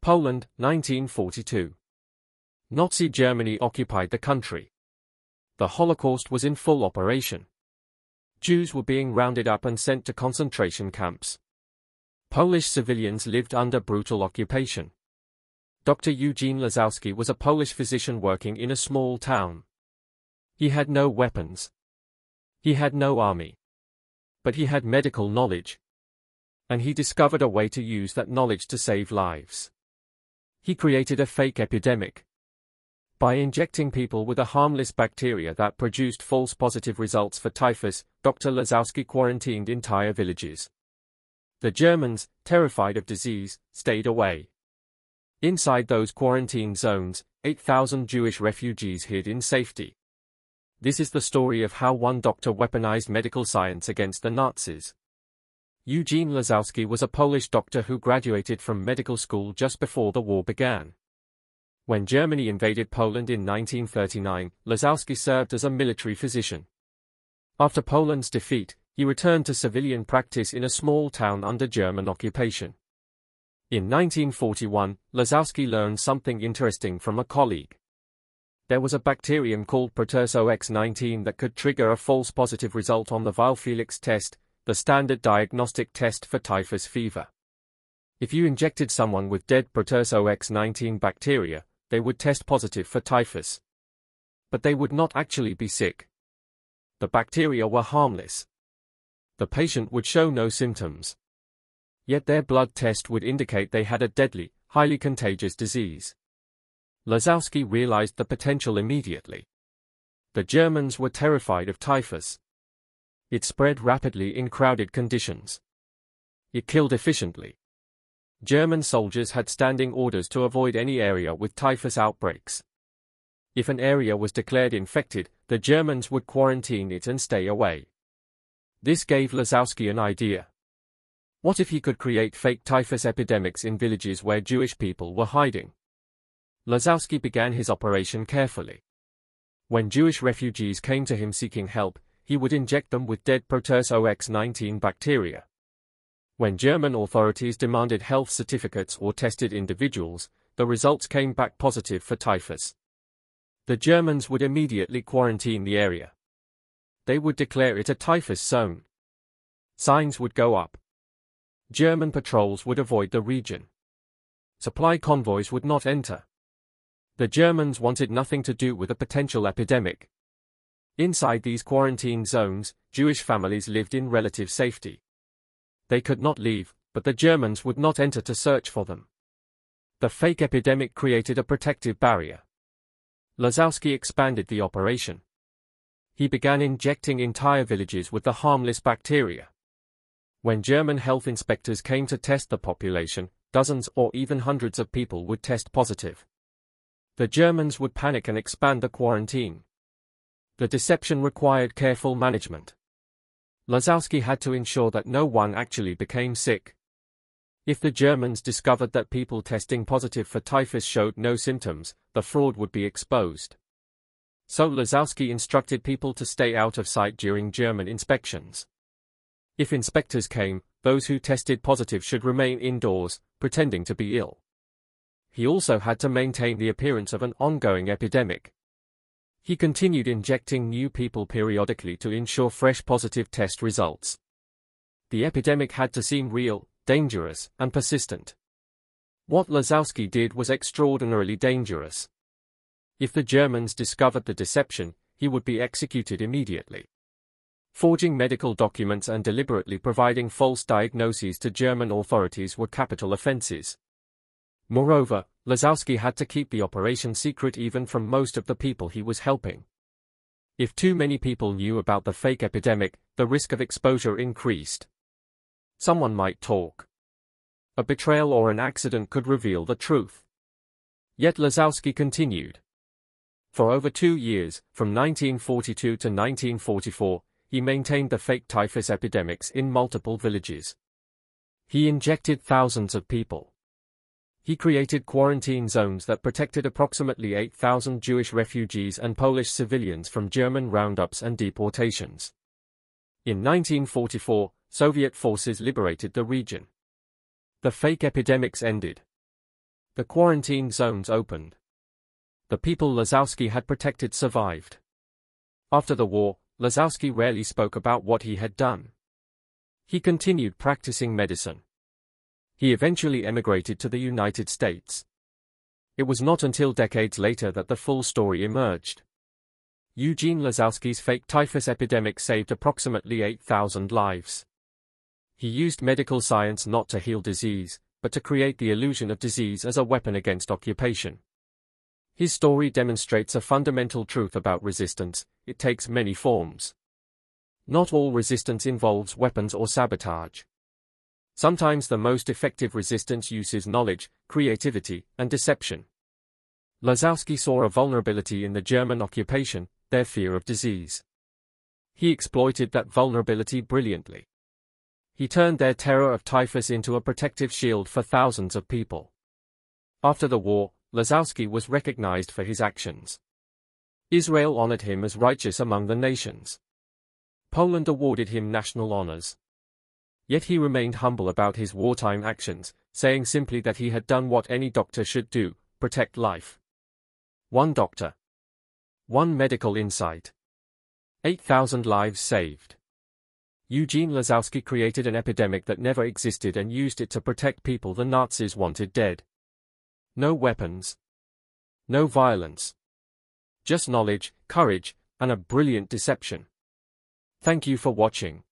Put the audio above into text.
Poland, 1942. Nazi Germany occupied the country. The Holocaust was in full operation. Jews were being rounded up and sent to concentration camps. Polish civilians lived under brutal occupation. Dr. Eugene Lazowski was a Polish physician working in a small town. He had no weapons. He had no army. But he had medical knowledge. And he discovered a way to use that knowledge to save lives. He created a fake epidemic. By injecting people with a harmless bacteria that produced false positive results for typhus, Dr. Lazowski quarantined entire villages. The Germans, terrified of disease, stayed away. Inside those quarantine zones, 8,000 Jewish refugees hid in safety. This is the story of how one doctor weaponized medical science against the Nazis. Eugene Lazowski was a Polish doctor who graduated from medical school just before the war began. When Germany invaded Poland in 1939, Lazowski served as a military physician. After Poland's defeat, he returned to civilian practice in a small town under German occupation. In 1941, Lazowski learned something interesting from a colleague. There was a bacterium called Proteus-OX19 that could trigger a false positive result on the Weil-Felix test, the standard diagnostic test for typhus fever. If you injected someone with dead Proteus-OX19 bacteria, they would test positive for typhus. But they would not actually be sick. The bacteria were harmless. The patient would show no symptoms. Yet their blood test would indicate they had a deadly, highly contagious disease. Lazowski realized the potential immediately. The Germans were terrified of typhus. It spread rapidly in crowded conditions. It killed efficiently. German soldiers had standing orders to avoid any area with typhus outbreaks. If an area was declared infected, the Germans would quarantine it and stay away. This gave Lazowski an idea. What if he could create fake typhus epidemics in villages where Jewish people were hiding? Lazowski began his operation carefully. When Jewish refugees came to him seeking help, he would inject them with dead Proteus-OX19 bacteria. When German authorities demanded health certificates or tested individuals, the results came back positive for typhus. The Germans would immediately quarantine the area. They would declare it a typhus zone. Signs would go up. German patrols would avoid the region. Supply convoys would not enter. The Germans wanted nothing to do with a potential epidemic. Inside these quarantine zones, Jewish families lived in relative safety. They could not leave, but the Germans would not enter to search for them. The fake epidemic created a protective barrier. Lazowski expanded the operation. He began injecting entire villages with the harmless bacteria. When German health inspectors came to test the population, dozens or even hundreds of people would test positive. The Germans would panic and expand the quarantine. The deception required careful management. Lazowski had to ensure that no one actually became sick. If the Germans discovered that people testing positive for typhus showed no symptoms, the fraud would be exposed. So Lazowski instructed people to stay out of sight during German inspections. If inspectors came, those who tested positive should remain indoors, pretending to be ill. He also had to maintain the appearance of an ongoing epidemic. He continued injecting new people periodically to ensure fresh positive test results. The epidemic had to seem real, dangerous, and persistent. What Lazowski did was extraordinarily dangerous. If the Germans discovered the deception, he would be executed immediately. Forging medical documents and deliberately providing false diagnoses to German authorities were capital offenses. Moreover, Lazowski had to keep the operation secret even from most of the people he was helping. If too many people knew about the fake epidemic, the risk of exposure increased. Someone might talk. A betrayal or an accident could reveal the truth. Yet Lazowski continued. For over 2 years, from 1942 to 1944, he maintained the fake typhus epidemics in multiple villages. He injected thousands of people. He created quarantine zones that protected approximately 8,000 Jewish refugees and Polish civilians from German roundups and deportations. In 1944, Soviet forces liberated the region. The fake epidemics ended. The quarantine zones opened. The people Lazowski had protected survived. After the war, Lazowski rarely spoke about what he had done. He continued practicing medicine. He eventually emigrated to the United States. It was not until decades later that the full story emerged. Eugene Lazowski's fake typhus epidemic saved approximately 8,000 lives. He used medical science not to heal disease, but to create the illusion of disease as a weapon against occupation. His story demonstrates a fundamental truth about resistance: it takes many forms. Not all resistance involves weapons or sabotage. Sometimes the most effective resistance uses knowledge, creativity, and deception. Lazowski saw a vulnerability in the German occupation, their fear of disease. He exploited that vulnerability brilliantly. He turned their terror of typhus into a protective shield for thousands of people. After the war, Lazowski was recognized for his actions. Israel honored him as righteous among the nations. Poland awarded him national honors. Yet he remained humble about his wartime actions, saying simply that he had done what any doctor should do: protect life. One doctor. One medical insight. 8,000 lives saved. Eugene Lazowski created an epidemic that never existed and used it to protect people the Nazis wanted dead. No weapons. No violence. Just knowledge, courage, and a brilliant deception. Thank you for watching.